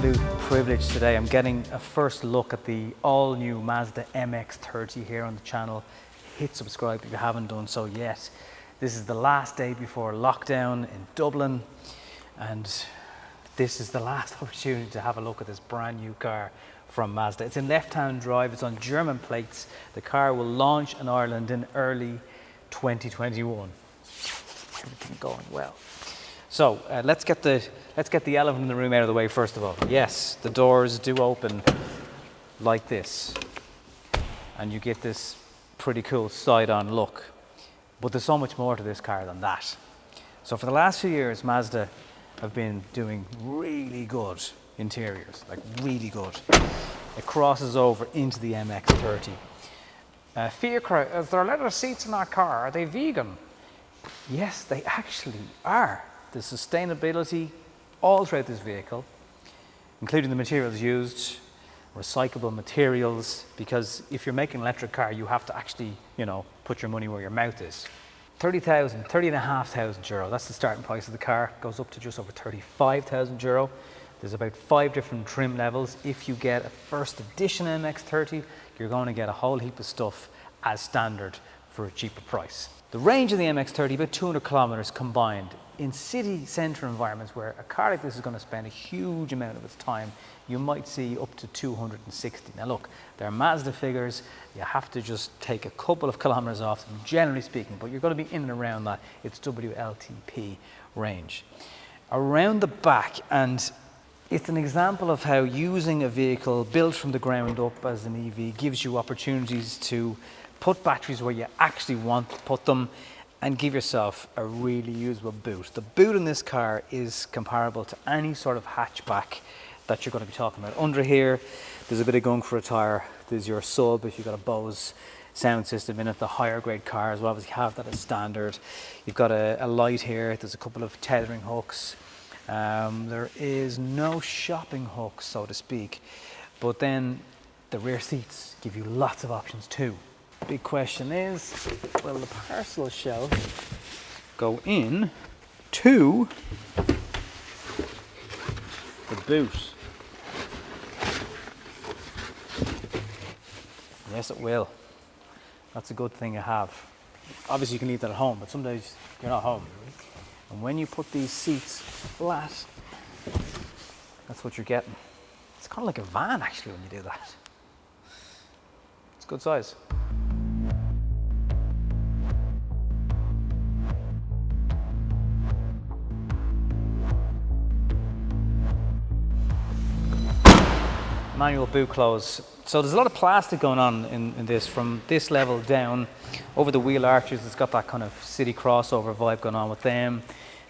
absolute privilege today. I'm getting a first look at the all-new Mazda MX-30 here on the channel. Hit subscribe if you haven't done so yet. This is the last day before lockdown in Dublin, and this is the last opportunity to have a look at this brand new car from Mazda. It's in left-hand drive, it's on German plates. The car will launch in Ireland in early 2021. Everything going well. So let's get the elephant in the room out of the way first of all. Yes, the doors do open like this, and you get this pretty cool side-on look. But there's so much more to this car than that. So for the last few years, Mazda have been doing really good interiors, like really good. It crosses over into the MX-30. Is there leather seats in that car? Are they vegan? Yes, they actually are. The sustainability all throughout this vehicle, including the materials used, recyclable materials, because if you're making an electric car, you have to actually, put your money where your mouth is. 30,500 euro, that's the starting price of the car. It goes up to just over 35,000 euro. There's about 5 different trim levels. If you get a first edition MX-30, you're going to get a whole heap of stuff as standard for a cheaper price. The range of the MX-30, about 200 kilometers combined. In city centre environments where a car like this is going to spend a huge amount of its time, you might see up to 260. Now look, they're Mazda figures. You have to just take a couple of kilometers off them, generally speaking, but you're going to be in and around that. It's WLTP range. Around the back, and it's an example of how using a vehicle built from the ground up as an EV gives you opportunities to put batteries where you actually want to put them and give yourself a really usable boot. The boot in this car is comparable to any sort of hatchback that you're going to be talking about. Under here, there's a bit of gunk for a tyre. There's your sub if you've got a Bose sound system in it. The higher grade cars will obviously have that as standard. You've got a light here. There's a couple of tethering hooks. There is no shopping hook, so to speak. But then the rear seats give you lots of options too. Big question is, will the parcel shelf go in to the boot? Yes, it will. That's a good thing to have. Obviously you can leave that at home, but some days you're not home. And when you put these seats flat, that's what you're getting. It's kind of like a van actually when you do that. It's good size. Manual boot close. So there's a lot of plastic going on in this, from this level down over the wheel arches. It's got that kind of city crossover vibe going on with them.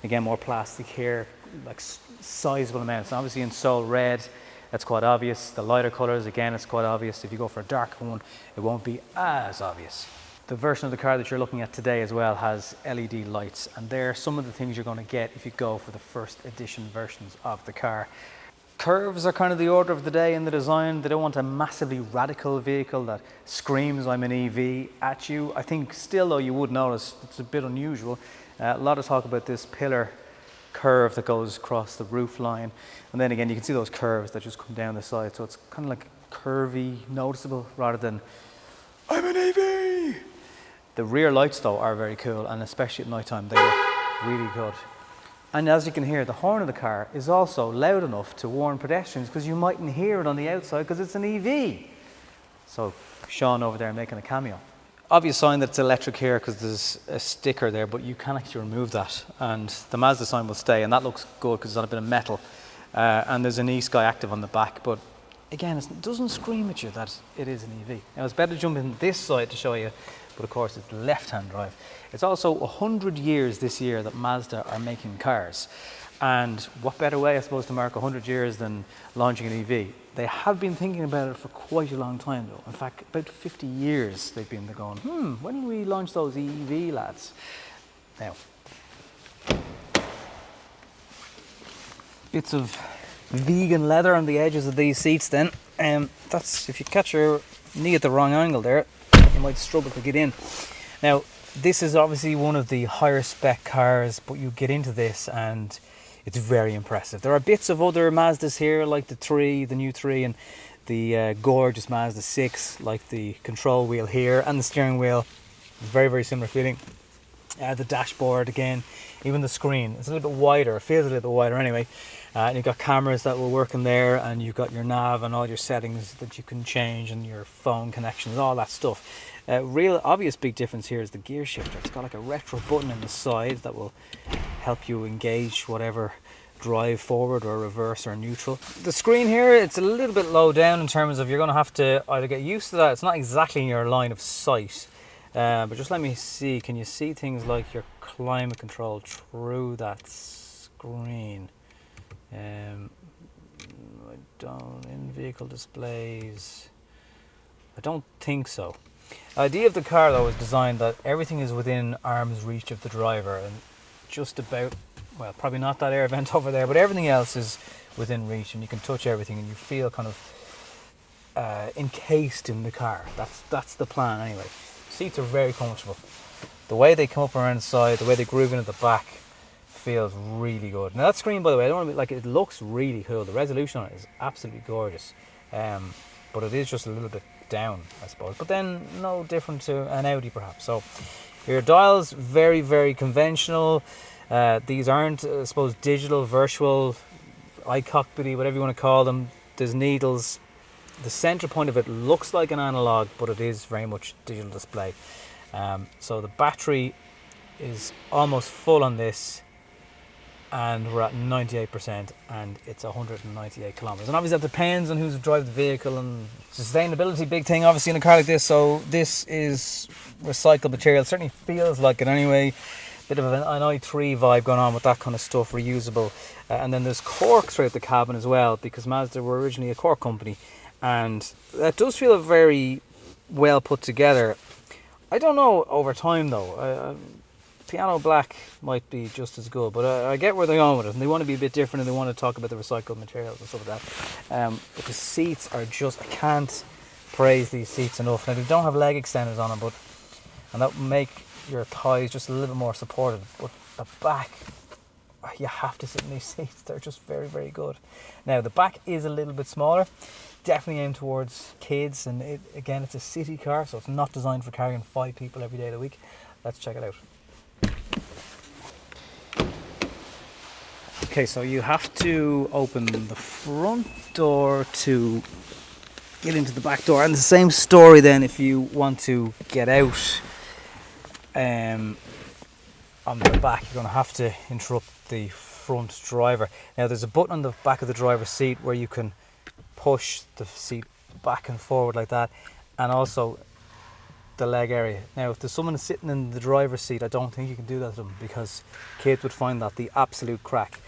Again, more plastic here, like sizable amounts. And obviously in Soul Red, that's quite obvious. The lighter colors, again, it's quite obvious. If you go for a darker one, it won't be as obvious. The version of the car that you're looking at today as well has LED lights, and they're some of the things you're going to get if you go for the first edition versions of the car. Curves are kind of the order of the day in the design. They don't want a massively radical vehicle that screams I'm an EV at you. I think still though you would notice it's a bit unusual. A lot of talk about this pillar curve that goes across the roof line. And then again, you can see those curves that just come down the side. So it's kind of like curvy, noticeable rather than I'm an EV. The rear lights though are very cool, and especially at night time, they look really good. And as you can hear, the horn of the car is also loud enough to warn pedestrians, because you mightn't hear it on the outside because it's an EV. So Sean over there making a cameo. Obvious sign that it's electric here because there's a sticker there, but you can actually remove that and the Mazda sign will stay, and that looks good because it's on a bit of metal. And there's an eSky Active on the back, but again, it doesn't scream at you that it is an EV. Now it's better to jump in this side to show you, but of course it's left-hand drive. It's also 100 years this year that Mazda are making cars. And what better way, I suppose, to mark 100 years than launching an EV? They have been thinking about it for quite a long time though. In fact, about 50 years they've been going, when will we launch those EV lads? Now, bits of vegan leather on the edges of these seats then. That's, if you catch your knee at the wrong angle there, you might struggle to get in. Now, this is obviously one of the higher spec cars, but you get into this and it's very impressive. There are bits of other Mazdas here, like the 3, the new 3, and the gorgeous Mazda 6, like the control wheel here and the steering wheel. Very, very similar feeling. The dashboard again, even the screen, it's a little bit wider, it feels a little bit wider anyway. And you've got cameras that will work in there, and you've got your nav and all your settings that you can change, and your phone connections, all that stuff. Real obvious big difference here is the gear shifter. It's got like a retro button in the side that will help you engage whatever drive, forward or reverse or neutral. The screen here, it's a little bit low down in terms of you're going to have to either get used to that. It's not exactly in your line of sight. But just let me see, can you see things like your climate control through that screen? I don't, in vehicle displays, I don't think so. The idea of the car though is designed that everything is within arm's reach of the driver, and just about, well, probably not that air vent over there, but everything else is within reach, and you can touch everything and you feel kind of encased in the car. That's the plan anyway. Seats are very comfortable. The way they come up around the side, the way they groove into the back, feels really good. Now that screen, by the way, I don't want to be like, it looks really cool. The resolution on it is absolutely gorgeous, but it is just a little bit down, I suppose. But then no different to an Audi perhaps. So your dials, very, very conventional. These aren't, I suppose, digital, virtual, iCockpity, whatever you want to call them. There's needles. The center point of it looks like an analog, but it is very much digital display. So the battery is almost full on this, and we're at 98%, and it's 198 kilometers. And obviously that depends on who's driving the vehicle, and sustainability, big thing obviously in a car like this. So this is recycled material. It certainly feels like it anyway. Bit of an i3 vibe going on with that kind of stuff, reusable. And then there's cork throughout the cabin as well, because Mazda were originally a cork company, and that does feel very well put together. I don't know over time though. Piano black might be just as good, but I get where they're going with it, and they want to be a bit different, and they want to talk about the recycled materials and stuff like that. But the seats are just, I can't praise these seats enough. Now they don't have leg extenders on them, and that will make your thighs just a little bit more supported. But the back, you have to sit in these seats. They're just very, very good. Now the back is a little bit smaller, definitely aimed towards kids, and again, it's a city car, so it's not designed for carrying 5 people every day of the week. Let's check it out. Okay, so you have to open the front door to get into the back door, and the same story then if you want to get out on the back. You're going to have to interrupt the front driver. Now there's a button on the back of the driver's seat where you can push the seat back and forward like that, and also the leg area. Now if there's someone sitting in the driver's seat, I don't think you can do that to them, because kids would find that the absolute crack.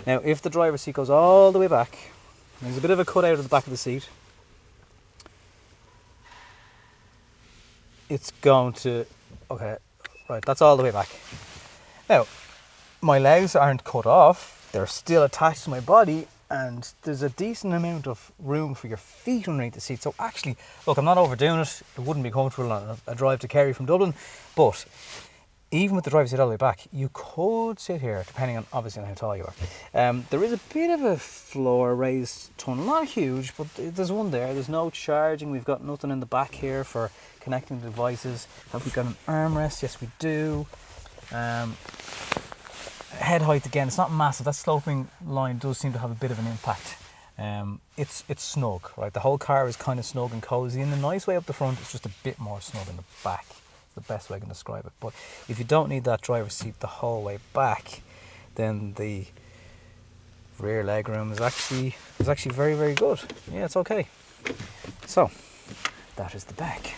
Now if the driver's seat goes all the way back, there's a bit of a cutout at the back of the seat, it's going to, okay, right, that's all the way back. Now my legs aren't cut off, they're still attached to my body, and there's a decent amount of room for your feet underneath the seat. So actually, look, I'm not overdoing it. It wouldn't be comfortable on a drive to Kerry from Dublin, but even with the driver's seat all the way back, you could sit here, depending on obviously on how tall you are. There is a bit of a floor raised tunnel, not huge, but there's one there. There's no charging. We've got nothing in the back here for connecting the devices. Have we got an armrest? Yes, we do. Head height again, it's not massive. That sloping line does seem to have a bit of an impact. It's snug, right? The whole car is kind of snug and cozy in a nice way up the front. It's just a bit more snug in the back. It's the best way I can describe it. But if you don't need that driver's seat the whole way back, then the rear leg room is actually very, very good. Yeah, it's okay. So that is the back.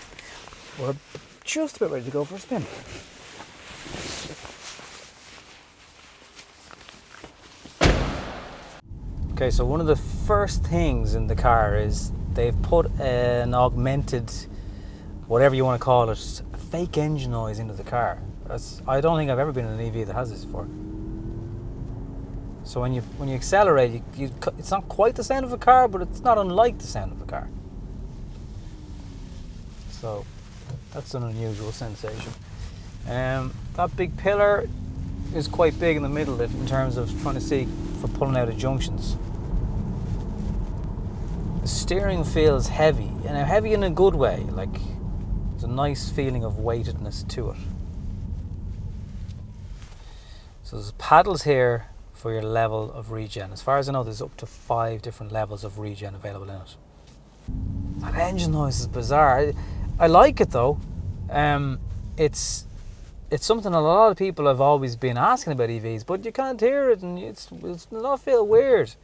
We're just about ready to go for a spin. Okay, so one of the first things in the car is they've put an augmented, whatever you want to call it, fake engine noise into the car. I don't think I've ever been in an EV that has this before. So when you accelerate, it's not quite the sound of a car, but it's not unlike the sound of a car. So that's an unusual sensation. That big pillar is quite big in the middle in terms of trying to see. for pulling out of junctions. The steering feels heavy, and heavy in a good way. Like, there's a nice feeling of weightedness to it. So there's paddles here for your level of regen. As far as I know, there's up to 5 different levels of regen available in it. That engine noise is bizarre. I like it though. It's something a lot of people have always been asking about EVs, but you can't hear it, and it's not feel weird.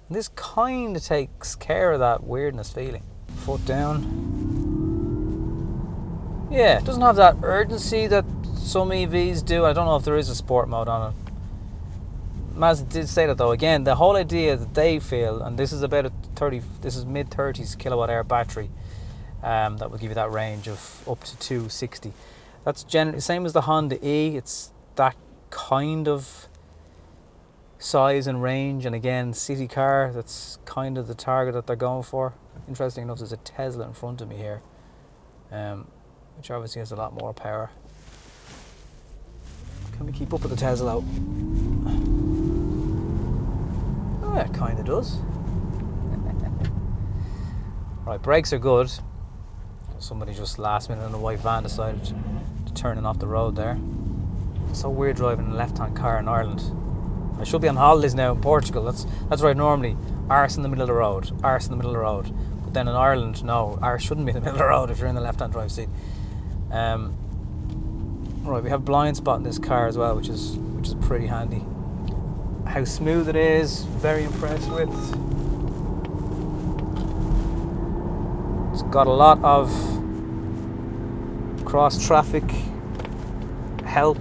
And this kind of takes care of that weirdness feeling. Foot down. Yeah, it doesn't have that urgency that some EVs do. I don't know if there is a sport mode on it. Mazda did say that though. Again, the whole idea that they feel, and this is about this is mid-30s kilowatt hour battery, that will give you that range of up to 260. That's generally same as the Honda E. It's that kind of size and range, and again, city car, that's kind of the target that they're going for. Interesting enough, there's a Tesla in front of me here, which obviously has a lot more power. Can we keep up with the Tesla? Oh, yeah, it kind of does. Right, brakes are good. Somebody just last minute in a white van decided to turn off the road there. It's so weird driving a left-hand car in Ireland. I should be on holidays now in Portugal. That's right normally. Arse in the middle of the road. Arse in the middle of the road. But then in Ireland, no. Arse shouldn't be in the middle of the road if you're in the left-hand drive seat. Right, we have blind spot in this car as well, which is pretty handy. How smooth it is, very impressed with. It's got a lot of cross-traffic help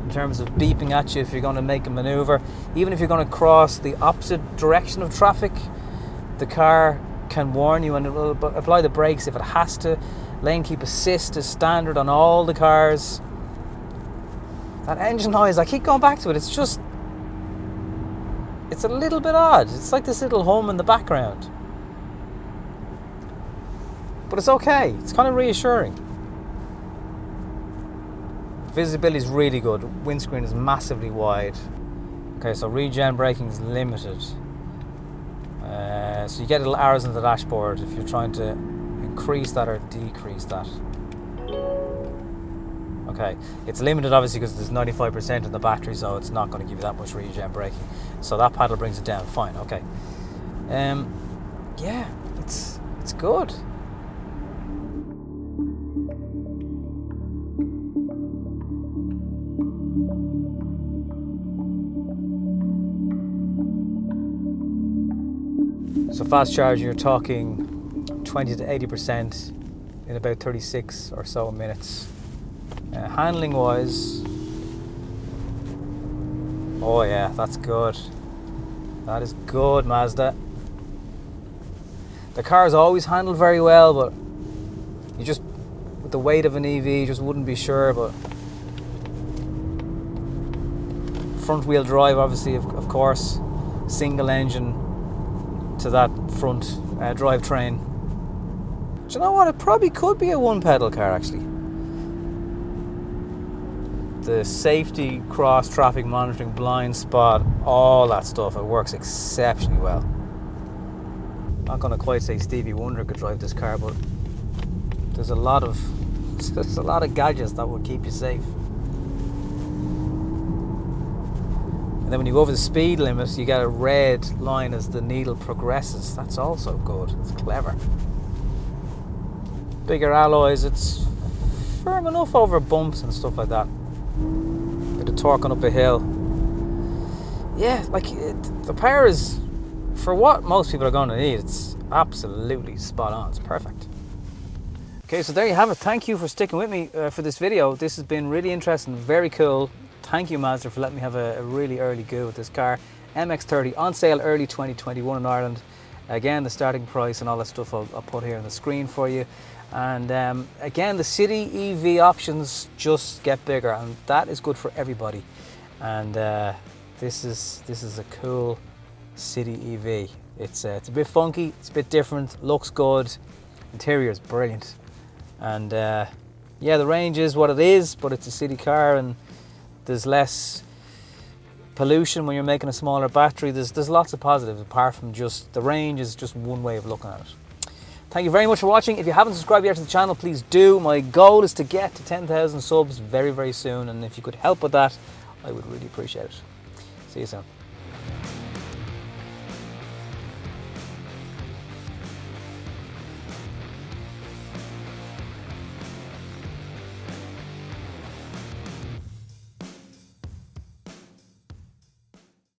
in terms of beeping at you if you're going to make a maneuver. Even if you're going to cross the opposite direction of traffic, the car can warn you and it will apply the brakes if it has to. Lane keep assist is standard on all the cars. That engine noise, I keep going back to it. It's a little bit odd. It's like this little hum in the background. But it's okay. It's kind of reassuring. Visibility is really good. Windscreen is massively wide. Okay, so regen braking is limited. So you get little arrows on the dashboard if you're trying to increase that or decrease that. Okay, it's limited obviously because there's 95% in the battery, so it's not going to give you that much regen braking. So that paddle brings it down. Fine. Okay. Yeah, it's good. So fast charging, you're talking 20 to 80% in about 36 or so minutes. Handling wise, oh yeah, that's good. That is good, Mazda. The car's always handled very well, but you just, with the weight of an EV, you just wouldn't be sure. But front wheel drive, obviously, of course, single engine to that front drivetrain. Do you know what? It probably could be a one pedal car actually. The safety, cross traffic monitoring, blind spot, all that stuff, it works exceptionally well. Not going to quite say Stevie Wonder could drive this car, but there's a lot of gadgets that would keep you safe. And then when you go over the speed limit, you get a red line as the needle progresses. That's also good. It's clever. Bigger alloys, it's firm enough over bumps and stuff like that. Bit of torquing up a hill. Yeah, like the power is, for what most people are going to need, it's absolutely spot on. It's perfect. Okay, so there you have it. Thank you for sticking with me for this video. This has been really interesting, very cool. Thank you, Mazda, for letting me have a really early go with this car. MX-30 on sale early 2021 in Ireland. Again, the starting price and all that stuff I'll put here on the screen for you. And again, the city EV options just get bigger, and that is good for everybody. And this is a cool city EV. It's a bit funky, it's a bit different, looks good, interior is brilliant. And yeah, the range is what it is, but it's a city car, and there's less pollution when you're making a smaller battery. There's lots of positives apart from just the range is just one way of looking at it. Thank you very much for watching. If you haven't subscribed yet to the channel, please do. My goal is to get to 10,000 subs very, very soon, and if you could help with that, I would really appreciate it. See you soon.